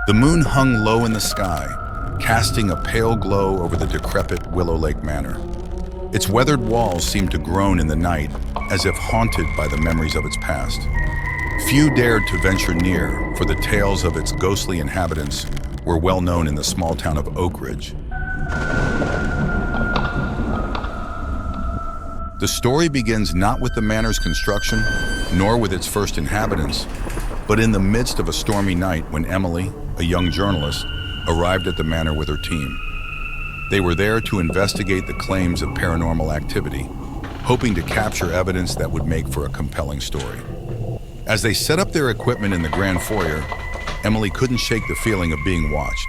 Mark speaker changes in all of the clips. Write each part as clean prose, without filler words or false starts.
Speaker 1: The moon hung low in the sky, casting a pale glow over the decrepit Willow Lake Manor. Its weathered walls seemed to groan in the night, as if haunted by the memories of its past. Few dared to venture near, for the tales of its ghostly inhabitants were well known in the small town of Oak Ridge. The story begins not with the manor's construction, nor with its first inhabitants, but in the midst of a stormy night when Emily, a young journalist, arrived at the manor with her team. They were there to investigate the claims of paranormal activity, hoping to capture evidence that would make for a compelling story. As they set up their equipment in the grand foyer, Emily couldn't shake the feeling of being watched.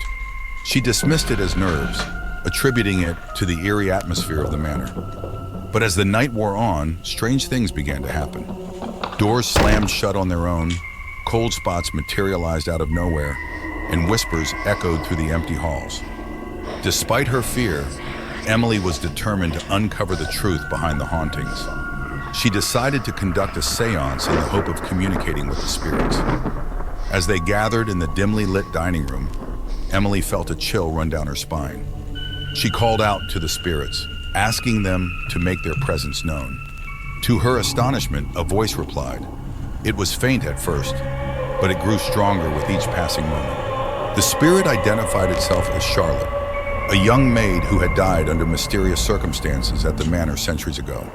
Speaker 1: She dismissed it as nerves, attributing it to the eerie atmosphere of the manor. But as the night wore on, strange things began to happen. Doors slammed shut on their own, cold spots materialized out of nowhere, and whispers echoed through the empty halls. Despite her fear, Emily was determined to uncover the truth behind the hauntings. She decided to conduct a seance in the hope of communicating with the spirits. As they gathered in the dimly lit dining room, Emily felt a chill run down her spine. She called out to the spirits, asking them to make their presence known. To her astonishment, a voice replied. It was faint at first, but it grew stronger with each passing moment. The spirit identified itself as Charlotte, a young maid who had died under mysterious circumstances at the manor centuries ago.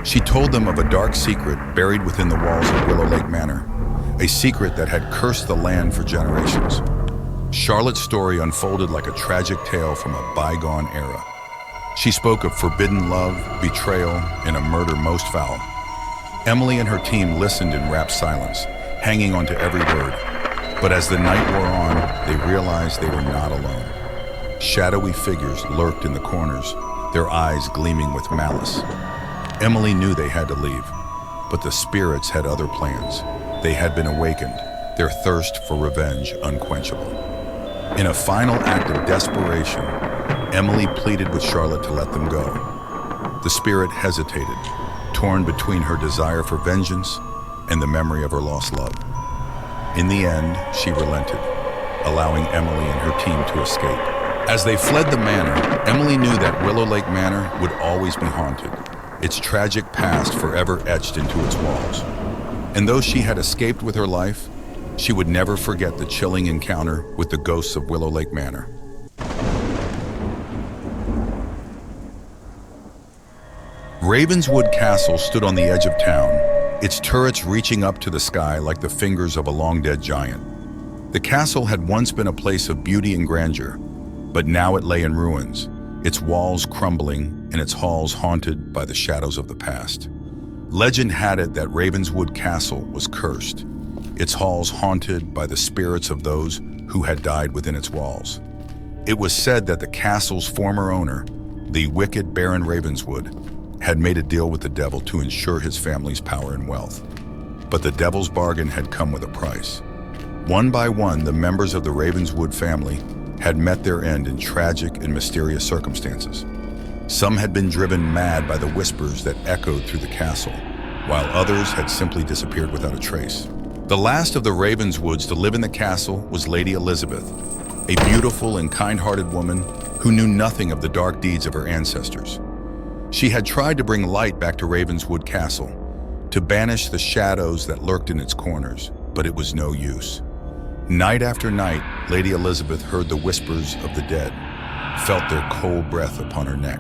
Speaker 1: She told them of a dark secret buried within the walls of Willow Lake Manor, a secret that had cursed the land for generations. Charlotte's story unfolded like a tragic tale from a bygone era. She spoke of forbidden love, betrayal, and a murder most foul. Emily and her team listened in rapt silence, hanging on to every word. But as the night wore on, they realized they were not alone. Shadowy figures lurked in the corners, their eyes gleaming with malice. Emily knew they had to leave, but the spirits had other plans. They had been awakened, their thirst for revenge unquenchable. In a final act of desperation, Emily pleaded with Charlotte to let them go. The spirit hesitated, torn between her desire for vengeance and the memory of her lost love. In the end, she relented, allowing Emily and her team to escape. As they fled the manor, Emily knew that Willow Lake Manor would always be haunted, its tragic past forever etched into its walls. And though she had escaped with her life, she would never forget the chilling encounter with the ghosts of Willow Lake Manor. Ravenswood Castle stood on the edge of town, its turrets reaching up to the sky like the fingers of a long-dead giant. The castle had once been a place of beauty and grandeur, but now it lay in ruins, its walls crumbling and its halls haunted by the shadows of the past. Legend had it that Ravenswood Castle was cursed, its halls haunted by the spirits of those who had died within its walls. It was said that the castle's former owner, the wicked Baron Ravenswood, had made a deal with the devil to ensure his family's power and wealth. But the devil's bargain had come with a price. One by one, the members of the Ravenswood family had met their end in tragic and mysterious circumstances. Some had been driven mad by the whispers that echoed through the castle, while others had simply disappeared without a trace. The last of the Ravenswoods to live in the castle was Lady Elizabeth, a beautiful and kind-hearted woman who knew nothing of the dark deeds of her ancestors. She had tried to bring light back to Ravenswood Castle, to banish the shadows that lurked in its corners, but it was no use. Night after night, Lady Elizabeth heard the whispers of the dead, felt their cold breath upon her neck.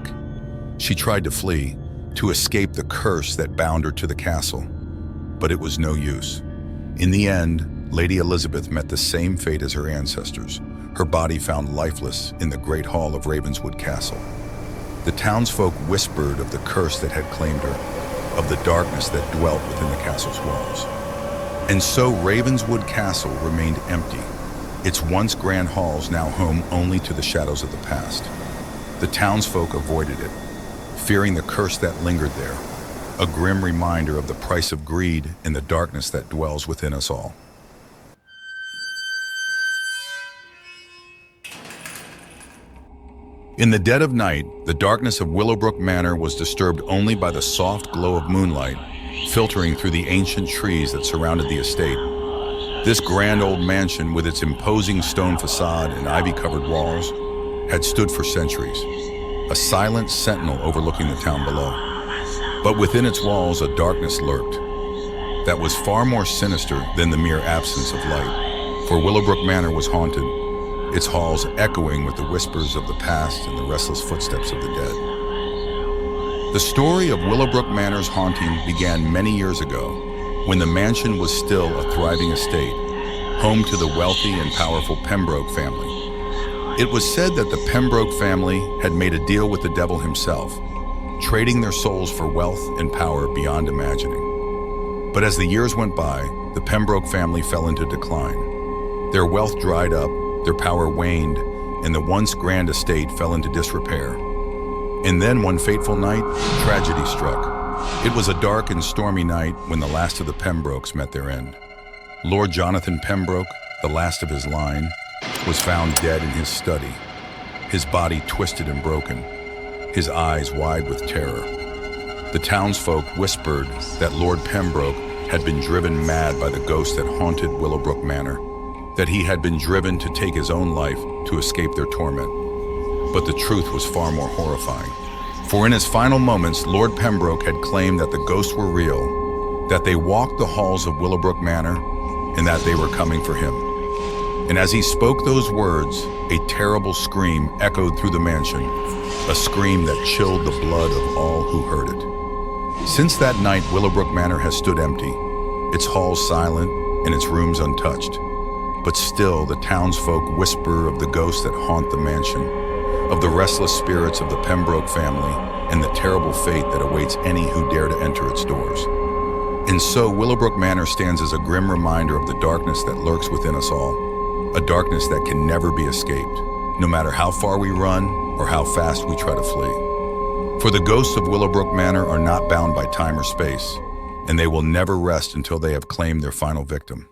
Speaker 1: She tried to flee, to escape the curse that bound her to the castle, but it was no use. In the end, Lady Elizabeth met the same fate as her ancestors, her body found lifeless in the great hall of Ravenswood Castle. The townsfolk whispered of the curse that had claimed her, of the darkness that dwelt within the castle's walls. And so Ravenswood Castle remained empty, its once grand halls now home only to the shadows of the past. The townsfolk avoided it, fearing the curse that lingered there, a grim reminder of the price of greed and the darkness that dwells within us all. In the dead of night, the darkness of Willowbrook Manor was disturbed only by the soft glow of moonlight filtering through the ancient trees that surrounded the estate. This grand old mansion, with its imposing stone facade and ivy-covered walls, had stood for centuries, a silent sentinel overlooking the town below. But within its walls, a darkness lurked that was far more sinister than the mere absence of light. For Willowbrook Manor was haunted, its halls echoing with the whispers of the past and the restless footsteps of the dead. The story of Willowbrook Manor's haunting began many years ago, when the mansion was still a thriving estate, home to the wealthy and powerful Pembroke family. It was said that the Pembroke family had made a deal with the devil himself, trading their souls for wealth and power beyond imagining. But as the years went by, the Pembroke family fell into decline. Their wealth dried up, their power waned, and the once grand estate fell into disrepair. And then one fateful night, tragedy struck. It was a dark and stormy night when the last of the Pembrokes met their end. Lord Jonathan Pembroke, the last of his line, was found dead in his study, his body twisted and broken, his eyes wide with terror. The townsfolk whispered that Lord Pembroke had been driven mad by the ghost that haunted Willowbrook Manor, that he had been driven to take his own life to escape their torment. But the truth was far more horrifying. For in his final moments, Lord Pembroke had claimed that the ghosts were real, that they walked the halls of Willowbrook Manor, and that they were coming for him. And as he spoke those words, a terrible scream echoed through the mansion, a scream that chilled the blood of all who heard it. Since that night, Willowbrook Manor has stood empty, its halls silent and its rooms untouched. But still, the townsfolk whisper of the ghosts that haunt the mansion, of the restless spirits of the Pembroke family, and the terrible fate that awaits any who dare to enter its doors. And so Willowbrook Manor stands as a grim reminder of the darkness that lurks within us all, a darkness that can never be escaped, no matter how far we run or how fast we try to flee. For the ghosts of Willowbrook Manor are not bound by time or space, and they will never rest until they have claimed their final victim.